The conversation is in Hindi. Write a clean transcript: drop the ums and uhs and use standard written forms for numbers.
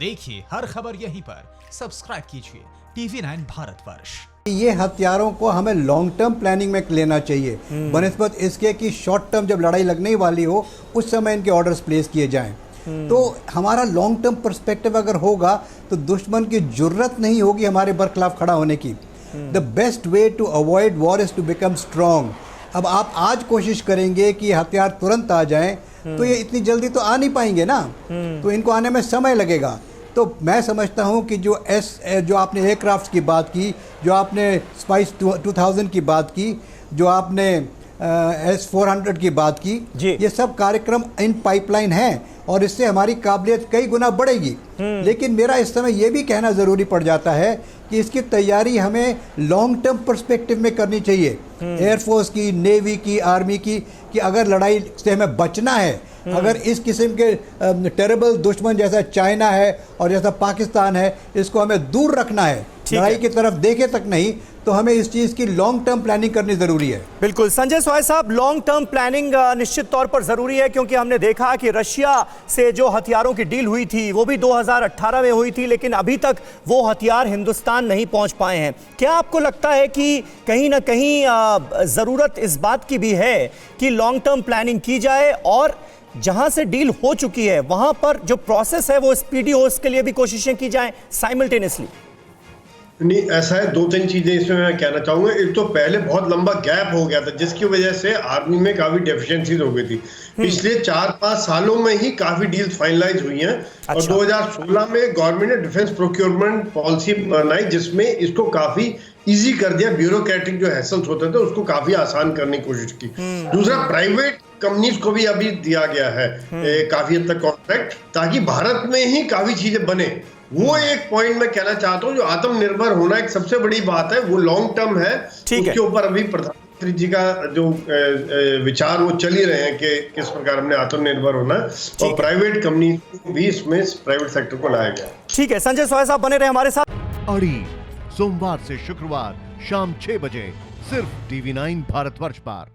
देखिए हर खबर यहीं पर, सब्सक्राइब कीजिए TV9 भारतवर्ष। ये हथियारों को हमें लॉन्ग टर्म प्लानिंग में लेना चाहिए बनिस्बत इसके कि शॉर्ट टर्म जब लड़ाई लगने वाली हो उस समय इनके ऑर्डर्स प्लेस किए जाएं। तो हमारा लॉन्ग टर्म पर्सपेक्टिव अगर होगा तो दुश्मन की जरूरत नहीं होगी हमारे बरखिलाफ खड़ा होने की। The best way to avoid war is to become strong. अब आप आज कोशिश करेंगे कि हथियार तुरंत आ जाएं तो ये इतनी जल्दी तो आ नहीं पाएंगे ना, तो इनको आने में समय लगेगा। तो मैं समझता हूं कि जो आपने एयरक्राफ्ट की बात की, जो आपने स्पाइस 2000 की बात की, जो आपने S-400 की बात की, ये सब कार्यक्रम इन पाइपलाइन हैं और इससे हमारी काबिलियत कई गुना बढ़ेगी। लेकिन मेरा इस समय ये भी कहना ज़रूरी पड़ जाता है कि इसकी तैयारी हमें लॉन्ग टर्म पर्सपेक्टिव में करनी चाहिए, एयरफोर्स की, नेवी की, आर्मी की, कि अगर लड़ाई से हमें बचना है, अगर इस किस्म के टेरेबल दुश्मन जैसा चाइना है और जैसा पाकिस्तान है इसको हमें दूर रखना है, लड़ाई की तरफ देखे तक नहीं, तो हमें इस चीज़ की लॉन्ग टर्म प्लानिंग करनी ज़रूरी है। बिल्कुल संजय सॉय साहब, लॉन्ग टर्म प्लानिंग निश्चित तौर पर ज़रूरी है, क्योंकि हमने देखा कि रशिया से जो हथियारों की डील हुई थी वो भी 2018 में हुई थी, लेकिन अभी तक वो हथियार हिंदुस्तान नहीं पहुंच पाए हैं। क्या आपको लगता है कि कहीं ना कहीं ज़रूरत इस बात की भी है कि लॉन्ग टर्म प्लानिंग की जाए और जहां से डील हो चुकी है वहां पर जो प्रोसेस है वो स्पीडी हो, उसके लिए भी कोशिशें की जाएं साइमल्टेनियसली? नहीं, ऐसा है, दो तीन चीजें इसमें मैं कहना चाहूंगा। एक तो पहले बहुत लंबा गैप हो गया था जिसकी वजह से आर्मी में काफी डेफिशिएंसीज हो गई थी। पिछले 4-5 सालों में ही काफी डील्स फाइनलाइज हुई हैं। और 2016 में गवर्नमेंट ने डिफेंस प्रोक्योरमेंट पॉलिसी बनाई जिसमें इसको काफी इजी कर दिया। ब्यूरोक्रेटिक जो हैसल्स होते थे उसको काफी आसान करने की कोशिश की। दूसरा, प्राइवेट कंपनीज को भी अभी दिया गया है काफी हद तक कॉन्ट्रैक्ट, ताकि भारत में ही काफी चीजें बने। वो एक पॉइंट मैं कहना चाहता हूँ, जो आत्मनिर्भर होना एक सबसे बड़ी बात है, वो लॉन्ग टर्म है। उसके ऊपर अभी प्रधानमंत्री जी का जो विचार वो चल ही रहे हैं कि किस प्रकार हमने आत्मनिर्भर होना है, और प्राइवेट कंपनी भी इसमें प्राइवेट सेक्टर को लाया गया। ठीक है, संजय सॉय साहब बने रहे हमारे साथ। अड़ी सोमवार से शुक्रवार शाम 6 बजे सिर्फ TV9 भारतवर्ष पर।